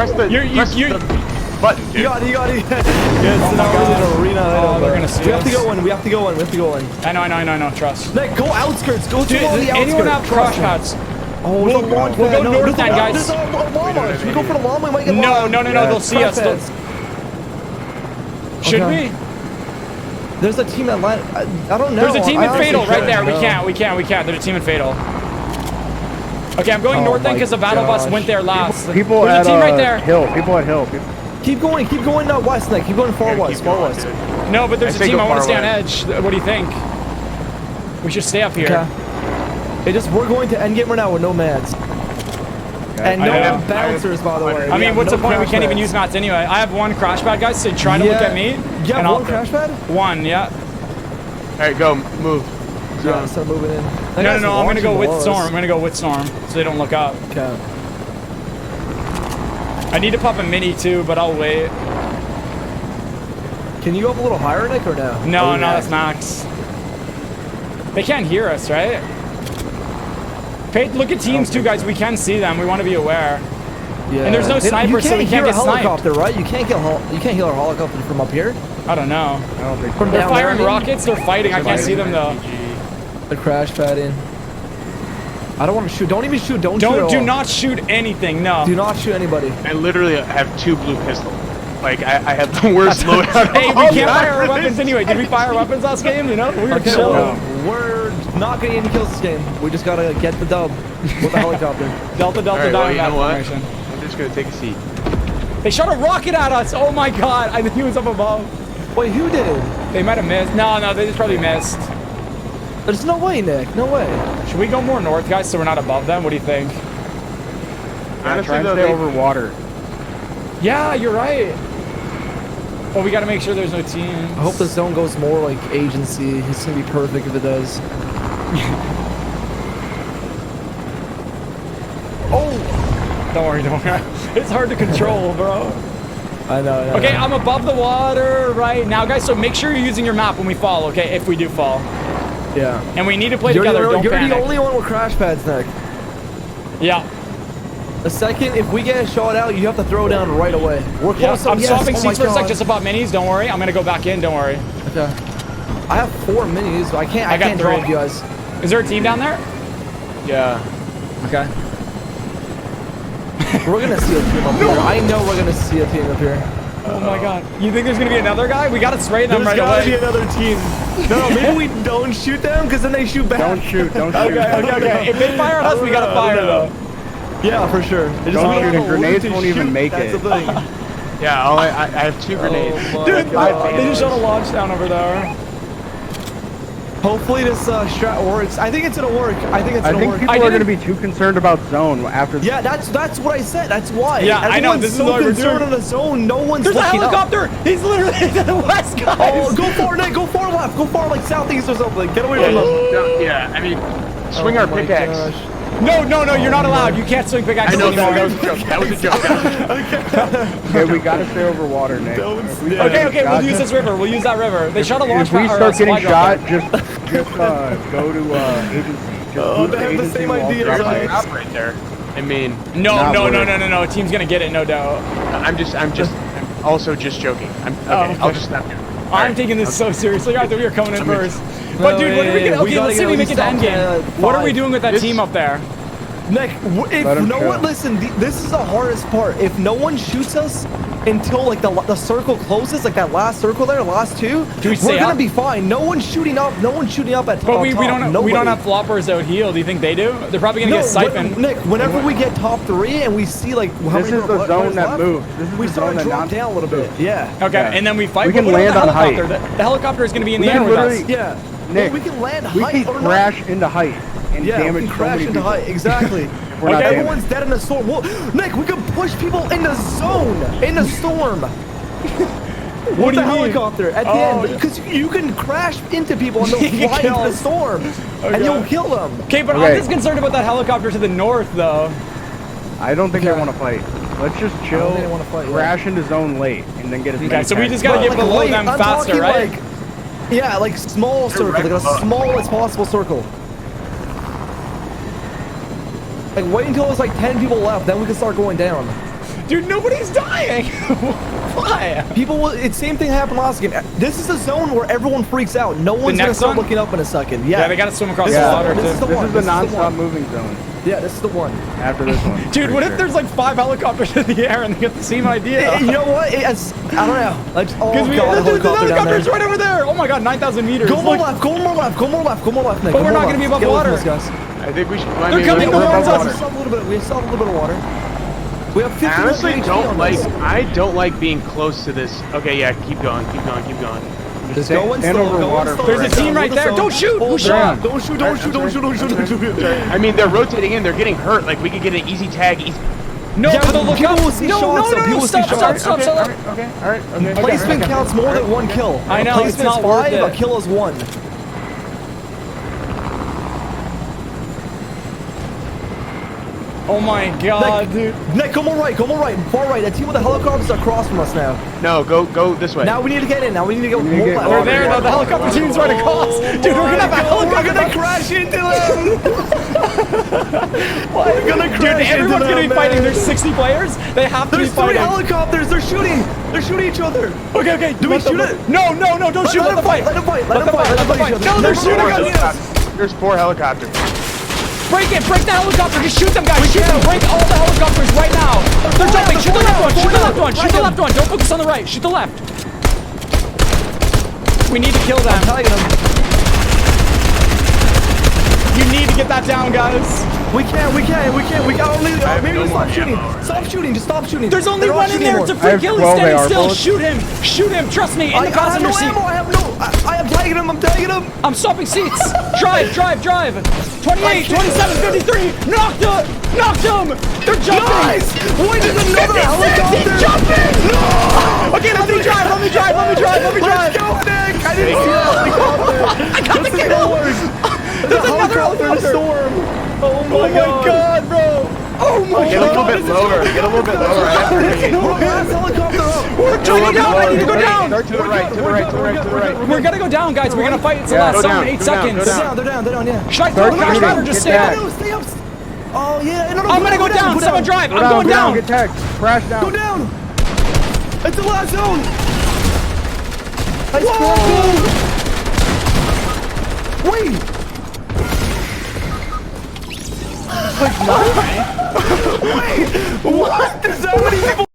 Press the button, dude. You got it. Yeah, it's not really an arena. Oh, they're gonna see us. We have to go in. I know. Trust. Nick, go outskirts. Go Dude, to all does the outskirts. anyone have crush pads? Oh, We'll go north then, guys. There's a llama. Should we go for the llama? We might get No. llama. They'll see us. Should we? There's a team that land. I don't know. There's a team in Fatal right there. No. We can't. There's a team in Fatal. Okay, I'm going north then because the battle bus went there last. People There's a team right there. Hill. People at Hill. Keep going west, Nick. Keep going far west. No, but there's a team. I want to stay on edge. What do you think? We should stay up here. Okay. We're going to endgame right now with no mats. And no bouncers, by the way. I mean, what's the point? We can't even use mats anyway. I have one crash pad, guys, so try to look at me. You have one crash pad? One, yeah. Alright, go. Move. Yeah, start moving in. No, I'm gonna go with Storm. So they don't look up. Okay. I need to pop a mini too, but I'll wait. Can you go up a little higher, Nick, or no? No, that's max. They can't hear us, right? Look at teams too, guys. We can see them. We want to be aware. Yeah. And there's no sniper, so we can't get sniped. Helicopter, right? You can't heal our helicopter from up here. I don't know. I don't think They're firing rockets. They're fighting. I can't see them though. The crash pad in. I don't want to shoot. Don't even shoot. Do not shoot anything. No. Do not shoot anybody. I literally have 2 blue pistols. Like I have the worst loadout. Hey, we can't fire our weapons anyway. Did we fire our weapons last game? You know, we were chilling. We're not getting any kills this game. We just gotta get the dub with the helicopter. Delta, right, well, you know what? formation. I'm just gonna take a seat. They shot a rocket at us. Oh my god! I think he was up above. Wait, who did it? They might have missed. No, they just probably missed. There's no way, Nick. No way. Should we go more north, guys, so we're not above them? What do you think? I'm trying to stay over water. Yeah, you're right. But we got to make sure there's no teams. I hope the zone goes more like agency. It's gonna be perfect if it does. Oh! Don't worry. It's hard to control, bro. I know. Okay, I'm above the water right now, guys. So make sure you're using your map when we fall, okay? If we do fall. Yeah. And we need to play together. Don't You're panic. the only one with crash pads, Nick. Yeah. The second, if we get a shot out, you have to throw down right away. We're close. I'm swapping seats for a sec, just above minis. Don't worry. I'm gonna go back in. Don't worry. Okay. I have 4 minis. I can't drop you guys. Is there a team down there? Yeah. Okay. We're gonna see a team up here. I know we're gonna see a team up here. Oh my god. You think there's gonna be another guy? We gotta spray them right away. There's gotta be another team. No, maybe we don't shoot them because then they shoot back. Don't shoot. Okay. If they fire at us, we gotta fire though. Yeah, for sure. Don't shoot. And grenades won't even make it. That's the thing. Yeah, I have 2 grenades. Dude, they just shot a launch down over there. Hopefully this strat works. I think it's gonna work. I think people are gonna be too concerned about zone after. Yeah, that's what I said. That's why. Yeah, I know. This is what we're doing. On the zone. No one's There's a looking helicopter. Up. He's literally to the west, guys. Oh, go far, Nick. Go far left. Go far like southeast or something. Get away from them. Yeah, I mean, swing our pickaxe. Gosh. No, you're not allowed. You can't swing pickaxes I know, anymore. that was a joke. Okay, we gotta stay over water, Nick. Okay, we'll use this river. We'll use that river. They shot a launch If we pad. start getting shot, just go to agency. They have the same idea as us. Up right there. I mean, No. Team's gonna get it, no doubt. I'm also just joking. Okay. I'll just stop here. I'm taking this so seriously. I thought we were coming in first. But dude, what are we gonna? Okay, let's say we make it to endgame. What are we doing with that team up there? Nick, if no one, listen, this is the hardest part. If no one shoots us until like the circle closes, like that last circle there, last 2, we're gonna be fine. No one's shooting up. No one's shooting up at top. But we don't have floppers out heal. Do you think they do? They're probably gonna get siphoned. Nick, whenever we get top 3 and we see like how this is the zone that moves. We start to drop down a little bit. Yeah. Okay, and then we fight. We can land on height. The helicopter is gonna be in the air with us. Yeah. Nick, we can land we height can or crash into height and damage so many into height. Exactly. Everyone's dead in the storm. Well, Nick, we can push people in the zone, in the storm. What do you mean? Helicopter at the end, because you can crash into people and they'll fly into the storm, and you'll kill them. Okay, but I'm just concerned about that helicopter to the north, though. I don't think they want to fight. Let's just chill, crash into zone late, and then get as many. So we just gotta get below them faster, right? Yeah, like small circle, like a small as possible circle. Like wait until there's like 10 people left, then we can start going down. Dude, nobody's dying. Why? People will. It's same thing happened last game. This is a zone where everyone freaks out. No one's gonna start looking up in a second. Yeah. Yeah, they gotta swim across the Yeah, water. this is Too. the non-stop moving zone. Yeah, this is the one. After this one. Dude, what if there's like 5 helicopters in the air and they get the same idea? You know what? I don't know. Oh Because god, the helicopter down there. helicopter's right over there. Oh my god, 9,000 meters. Go more Look. left. Go more left. Go more left. Go more left. Nick. But Go we're more not gonna left. be above Get away from water. us, guys. I think we should. They're coming towards us. We still have a little bit. We still have a little bit of water. We have 50 I honestly HP don't on like. this. I don't like being close to this. Okay, yeah, keep going, keep going, keep going. Just go and slow. over water. There's a team right there. Don't shoot. Who shot? Don't shoot. Don't shoot. Don't shoot. Don't shoot. Don't shoot. I mean, they're rotating in. They're getting hurt. Like we could get an easy tag. No, Yeah, to the people lookout. will see No, shots, no, though. no, People no. will see Stop. shots. Okay, alright. Placement counts more than one kill. I know, it's Placement's not worth 5, it. a kill is 1. Oh my god, dude. Nick, come on right. Come on right. Far right. That team with the helicopters are across from us now. No, go this way. Now we need to get in. Now we need to go more get- left. They're there though. The helicopter team's right across. Dude, we're gonna have a helicopter. We're gonna crash into them. We're gonna crash Dude, everyone's into gonna be them, fighting. man. There's 60 players. They have to There's be 3 fighting. helicopters. They're shooting. They're shooting each other. Okay. Do we shoot it? No, don't shoot. Let them fight. Let them fight. Let them fight. Let them fight. No, they're shooting us. There's 4 helicopters. Break it! Break the helicopter! Just shoot them, guys! Shoot them! Break all the helicopters right now! They're jumping! Shoot the left one! Shoot the left one! Shoot the left one! Don't focus on the right! Shoot the left! We need to kill them. You need to get that down, guys. We can't. Maybe no stop more shooting. ammo. Stop shooting. Just stop shooting. There's only They're not one in shooting there. It's a anymore. free I have kill. He's 12 standing AR still. bullets. Shoot him! Shoot him! Trust me. In the I have passenger no seat. ammo. I am tagging him. I'm tagging him. I'm stopping seats. Drive. 28, 27, 53. Knocked him. They're jumping. Nice. Wait, there's another 56, helicopter. he's jumping. No. Okay, let me drive. Let's go, Nick. I didn't see that helicopter. I got the This is kill. the worst. There's another helicopter storm. Oh my god, bro. Oh my Get a little bit lower. Get a little bit lower. Last helicopter up. We're turning down. I need to go down. Start to the right. To the right. To the right. To the right. We're gonna go down, guys. We're gonna fight. It's the Yeah, last go zone. down, 8 go down, seconds. go They're down, yeah. Should I throw a crash pad or just stay Get up? No, stay up. Oh, yeah. No, I'm gonna go down. Someone drive. I'm going Go down. Get tagged. Crash down. Go down. It's the last zone. Whoa. Wait. Wait, what? There's so many people.